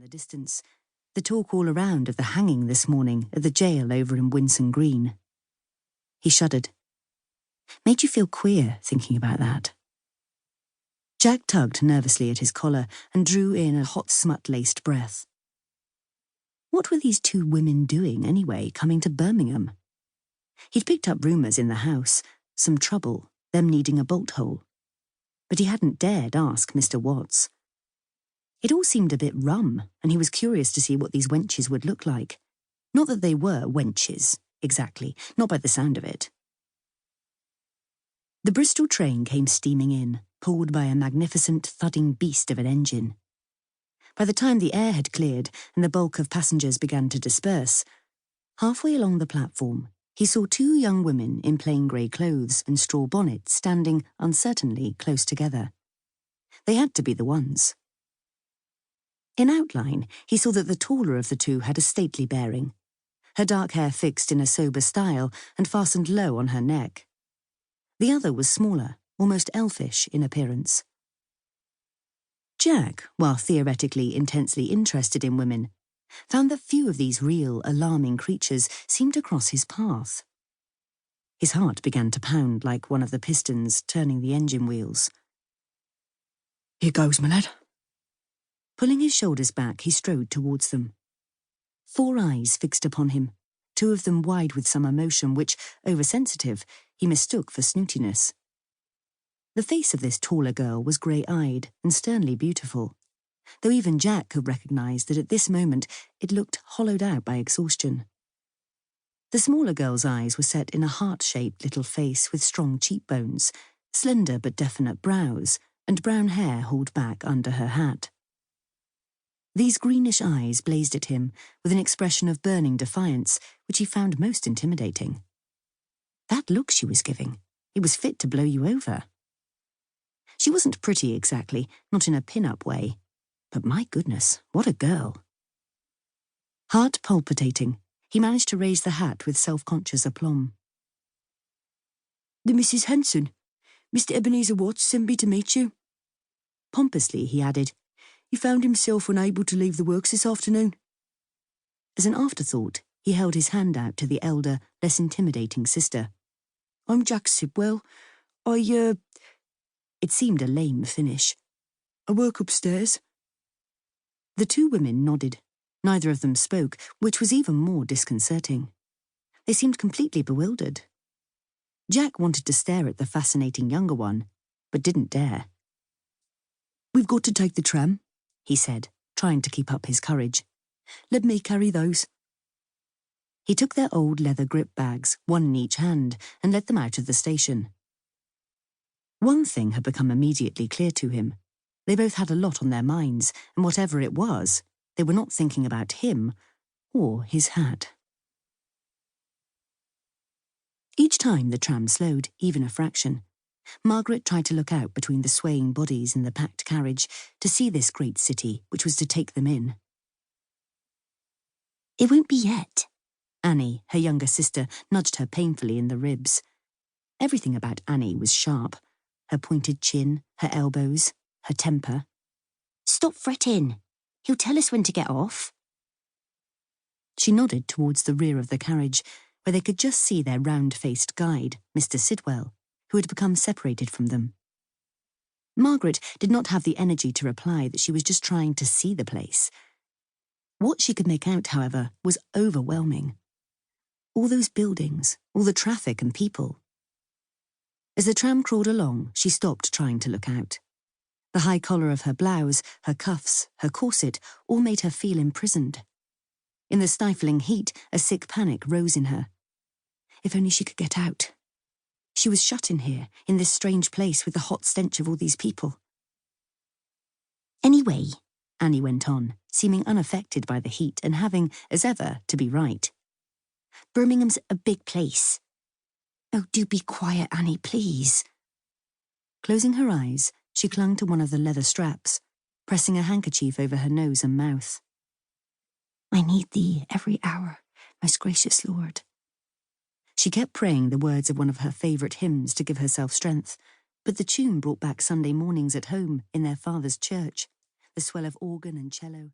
the distance, the talk all around of the hanging this morning at the jail over in Winson Green. He shuddered. Made you feel queer thinking about that. Jack tugged nervously at his collar and drew in a hot smut-laced breath. What were these two women doing anyway, coming to Birmingham? He'd picked up rumours in the house, some trouble, them needing a bolt hole. But he hadn't dared ask Mr. Watts. It all seemed a bit rum, and he was curious to see what these wenches would look like. Not that they were wenches, exactly, not by the sound of it. The Bristol train came steaming in, pulled by a magnificent, thudding beast of an engine. By the time the air had cleared and the bulk of passengers began to disperse, halfway along the platform, he saw two young women in plain grey clothes and straw bonnets standing uncertainly close together. They had to be the ones. In outline, he saw that the taller of the two had a stately bearing, her dark hair fixed in a sober style and fastened low on her neck. The other was smaller, almost elfish in appearance. Jack, while theoretically intensely interested in women, found that few of these real, alarming creatures seemed to cross his path. His heart began to pound like one of the pistons turning the engine wheels. "Here goes, my lad." Pulling his shoulders back, he strode towards them. 4 eyes fixed upon him, 2 of them wide with some emotion which, oversensitive, he mistook for snootiness. The face of this taller girl was grey-eyed and sternly beautiful, though even Jack could recognise that at this moment it looked hollowed out by exhaustion. The smaller girl's eyes were set in a heart-shaped little face with strong cheekbones, slender but definite brows, and brown hair hauled back under her hat. These greenish eyes blazed at him with an expression of burning defiance, which he found most intimidating. That look she was giving, it was fit to blow you over. She wasn't pretty exactly, not in a pin-up way, but my goodness, what a girl. Heart palpitating, he managed to raise the hat with self-conscious aplomb. "The Mrs. Henson, Mr. Ebenezer Watts sent me to meet you." Pompously, he added, "He found himself unable to leave the works this afternoon." As an afterthought, he held his hand out to the elder, less intimidating sister. "I'm Jack Sibwell. It seemed a lame finish. "I work upstairs." The two women nodded. Neither of them spoke, which was even more disconcerting. They seemed completely bewildered. Jack wanted to stare at the fascinating younger one, but didn't dare. "We've got to take the tram," he said, trying to keep up his courage. "Let me carry those." He took their old leather grip bags, one in each hand, and led them out of the station. One thing had become immediately clear to him. They both had a lot on their minds, and whatever it was, they were not thinking about him or his hat. Each time the tram slowed, even a fraction, Margaret tried to look out between the swaying bodies in the packed carriage to see this great city which was to take them in. "It won't be yet." Annie, her younger sister, nudged her painfully in the ribs. Everything about Annie was sharp. Her pointed chin, her elbows, her temper. "Stop fretting. He'll tell us when to get off." She nodded towards the rear of the carriage, where they could just see their round-faced guide, Mr. Sidwell, who had become separated from them. Margaret did not have the energy to reply that she was just trying to see the place. What she could make out, however, was overwhelming. All those buildings, all the traffic and people. As the tram crawled along, she stopped trying to look out. The high collar of her blouse, her cuffs, her corset, all made her feel imprisoned. In the stifling heat, a sick panic rose in her. If only she could get out. She was shut in here, in this strange place with the hot stench of all these people. "Anyway," Annie went on, seeming unaffected by the heat and having, as ever, to be right. "Birmingham's a big place." "Oh, do be quiet, Annie, please." Closing her eyes, she clung to one of the leather straps, pressing a handkerchief over her nose and mouth. "I need thee every hour, most gracious Lord." She kept praying the words of one of her favourite hymns to give herself strength, but the tune brought back Sunday mornings at home in their father's church, the swell of organ and cello,